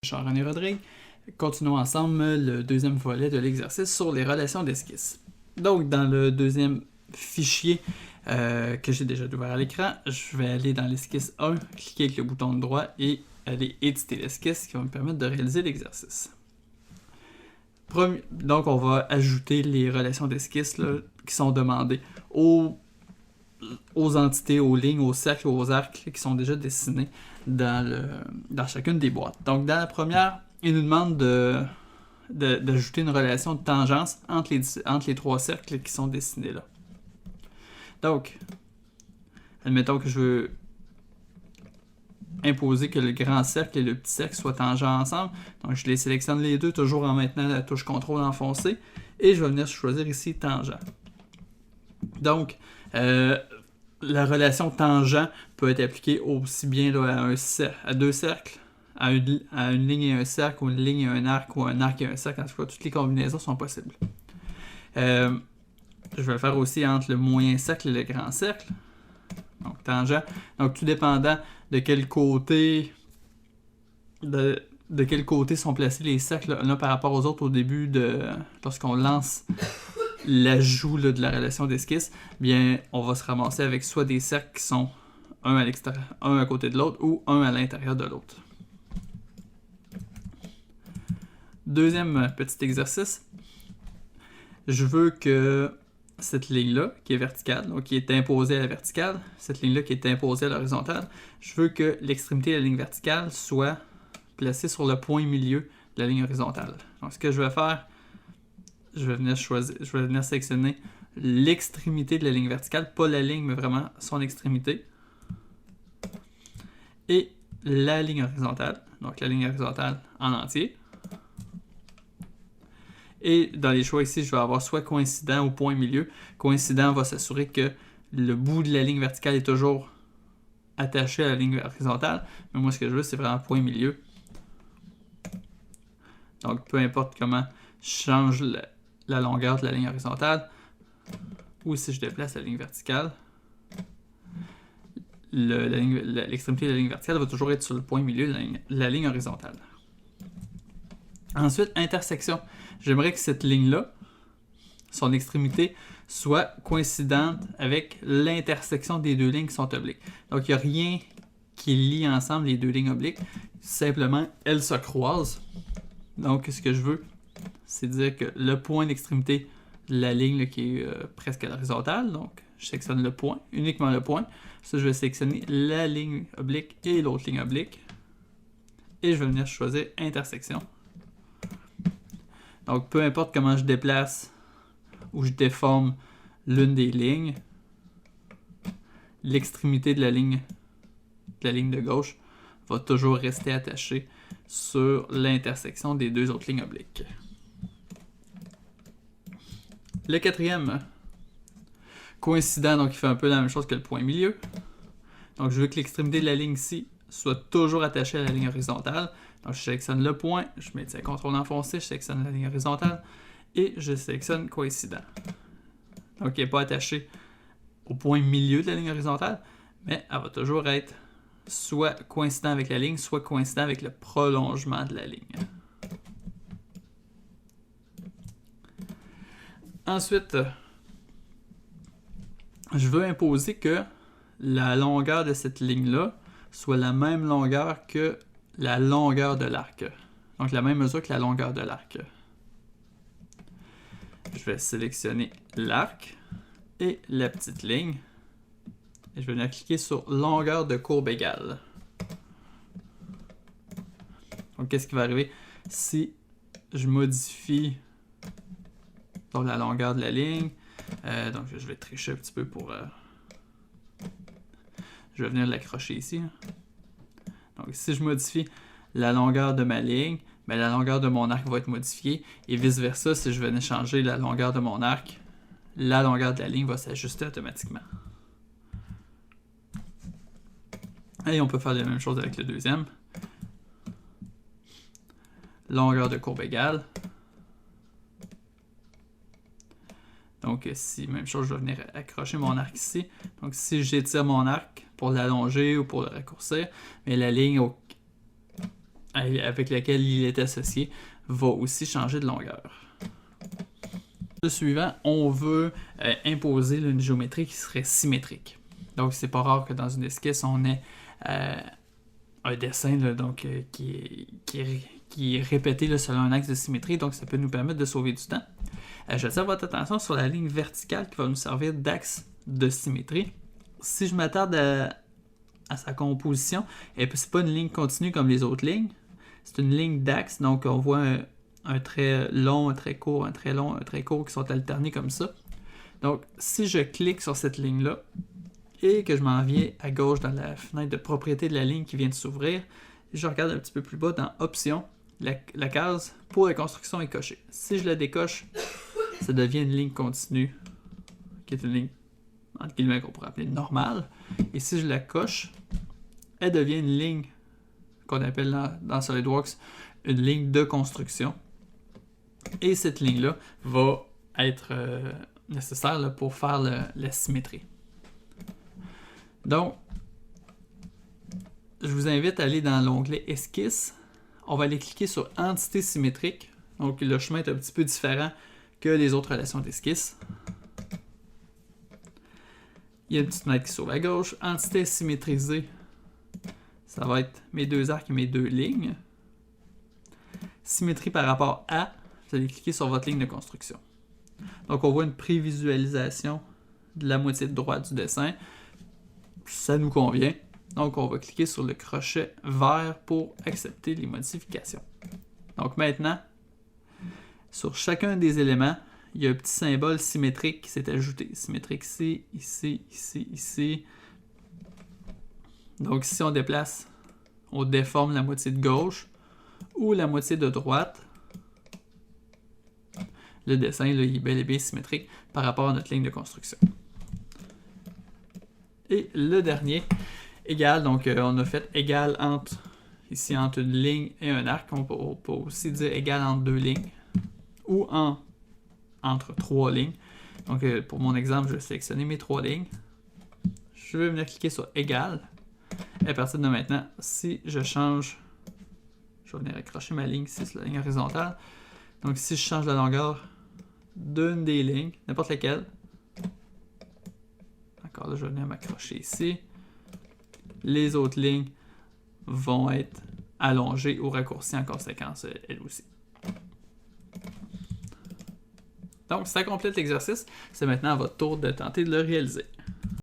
Jean-René Rodrigue. Continuons ensemble le deuxième volet de l'exercice sur les relations d'esquisse. Donc, dans le deuxième fichier que j'ai déjà ouvert à l'écran, je vais aller dans l'esquisse 1, cliquer avec le bouton droit et aller éditer l'esquisse qui va me permettre de réaliser l'exercice. Donc, on va ajouter les relations d'esquisse qui sont demandées aux entités, aux lignes, aux cercles, aux arcs qui sont déjà dessinés dans chacune des boîtes. Donc, dans la première, il nous demande d'ajouter une relation de tangence entre les trois cercles qui sont dessinés là. Donc, admettons que je veux imposer que le grand cercle et le petit cercle soient tangents ensemble. Donc, je les sélectionne les deux, toujours en maintenant la touche CTRL enfoncée. Et je vais venir choisir ici tangent. Donc, la relation tangent peut être appliquée aussi bien là, à deux cercles, à une ligne et un cercle, ou une ligne et un arc, ou un arc et un cercle. En tout cas, toutes les combinaisons sont possibles. Je vais le faire aussi entre le moyen cercle et le grand cercle. Donc, tangent. Donc, tout dépendant de quel côté quel côté sont placés les cercles là par rapport aux autres au début lorsqu'on lance l'ajout de la relation d'esquisse, bien, on va se ramasser avec soit des cercles qui sont un à l'extérieur, un à côté de l'autre, ou un à l'intérieur de l'autre. Deuxième petit exercice. Je veux que cette ligne-là, qui est verticale, donc qui est imposée à la verticale, cette ligne-là qui est imposée à l'horizontale, je veux que l'extrémité de la ligne verticale soit placée sur le point milieu de la ligne horizontale. Donc, ce que je vais faire, je vais venir sélectionner l'extrémité de la ligne verticale, pas la ligne, mais vraiment son extrémité. Et la ligne horizontale, donc la ligne horizontale en entier. Et dans les choix ici, je vais avoir soit coïncident ou point milieu. Coïncident va s'assurer que le bout de la ligne verticale est toujours attaché à la ligne horizontale. Mais moi, ce que je veux, c'est vraiment point milieu. Donc, peu importe comment je change la longueur de la ligne horizontale, ou si je déplace la ligne verticale, l'extrémité de la ligne verticale va toujours être sur le point milieu de la ligne horizontale. Ensuite, intersection. J'aimerais que cette ligne-là, son extrémité, soit coïncidente avec l'intersection des deux lignes qui sont obliques. Donc, il n'y a rien qui lie ensemble les deux lignes obliques. Simplement, elles se croisent. Donc, ce que je veux, c'est dire que le point d'extrémité de la ligne là, qui est presque à l'horizontale, donc je sélectionne le point, uniquement le point. Ça, je vais sélectionner la ligne oblique et l'autre ligne oblique. Et je vais venir choisir intersection. Donc, peu importe comment je déplace ou je déforme l'une des lignes, l'extrémité de la ligne de gauche va toujours rester attachée sur l'intersection des deux autres lignes obliques. Le quatrième, coïncident, donc il fait un peu la même chose que le point milieu. Donc, je veux que l'extrémité de la ligne ici soit toujours attachée à la ligne horizontale. Donc, je sélectionne le point, je maintiens CTRL enfoncé, je sélectionne la ligne horizontale et je sélectionne coïncident. Donc, il n'est pas attaché au point milieu de la ligne horizontale, mais elle va toujours être soit coïncident avec la ligne, soit coïncident avec le prolongement de la ligne. Ensuite, je veux imposer que la longueur de cette ligne-là soit la même longueur que la longueur de l'arc. Donc, la même mesure que la longueur de l'arc. Je vais sélectionner l'arc et la petite ligne. Et je vais venir cliquer sur longueur de courbe égale. Donc, qu'est-ce qui va arriver si je modifie donc, la longueur de la ligne? Donc, je vais tricher un petit peu pour... je vais venir l'accrocher ici. Donc, si je modifie la longueur de ma ligne, bien, la longueur de mon arc va être modifiée. Et vice-versa, si je venais changer la longueur de mon arc, la longueur de la ligne va s'ajuster automatiquement. Et on peut faire la même chose avec le deuxième. Longueur de courbe égale. Donc, si, même chose, je vais venir accrocher mon arc ici. Donc, si j'étire mon arc pour l'allonger ou pour le raccourcir, mais la ligne avec lequel il est associé va aussi changer de longueur. Le suivant, on veut imposer une géométrie qui serait symétrique. Donc, c'est pas rare que dans une esquisse, on ait un dessin là, donc, qui est répété là, selon un axe de symétrie. Donc, ça peut nous permettre de sauver du temps. J'attire votre attention sur la ligne verticale qui va nous servir d'axe de symétrie. Si je m'attarde à sa composition, c'est pas une ligne continue comme les autres lignes. C'est une ligne d'axe. Donc, on voit un trait long, un trait court, un trait long, un trait court qui sont alternés comme ça. Donc, si je clique sur cette ligne-là et que je m'en viens à gauche dans la fenêtre de propriété de la ligne qui vient de s'ouvrir, je regarde un petit peu plus bas dans Options, la case pour la construction est cochée. Si je la décoche, ça devient une ligne continue, qui est une ligne entre guillemets qu'on pourrait appeler normale. Et si je la coche, elle devient une ligne qu'on appelle dans SolidWorks une ligne de construction. Et cette ligne-là va être nécessaire là, pour faire la symétrie. Donc, je vous invite à aller dans l'onglet Esquisse. On va aller cliquer sur Entité symétrique. Donc, le chemin est un petit peu différent que les autres relations d'esquisse. Il y a une petite fenêtre qui s'ouvre à gauche. Entité symétrisée, ça va être mes deux arcs et mes deux lignes. Symétrie par rapport à, vous allez cliquer sur votre ligne de construction. Donc, on voit une prévisualisation de la moitié de droite du dessin. Ça nous convient. Donc, on va cliquer sur le crochet vert pour accepter les modifications. Donc, maintenant, sur chacun des éléments, il y a un petit symbole symétrique qui s'est ajouté. Symétrique ici, ici, ici, ici. Donc, si on déplace, on déforme la moitié de gauche ou la moitié de droite. Le dessin là, il est bel et bien symétrique par rapport à notre ligne de construction. Et le dernier, égal, donc on a fait égal entre une ligne et un arc. On peut aussi dire égal entre deux lignes ou entre trois lignes. Donc pour mon exemple, je vais sélectionner mes trois lignes. Je vais venir cliquer sur égal. Et à partir de maintenant, si je change, je vais venir accrocher ma ligne ici sur la ligne horizontale. Donc si je change la longueur d'une des lignes, n'importe laquelle, encore là, je vais venir m'accrocher ici. Les autres lignes vont être allongées ou raccourcies en conséquence, elles aussi. Donc, ça complète l'exercice. C'est maintenant à votre tour de tenter de le réaliser.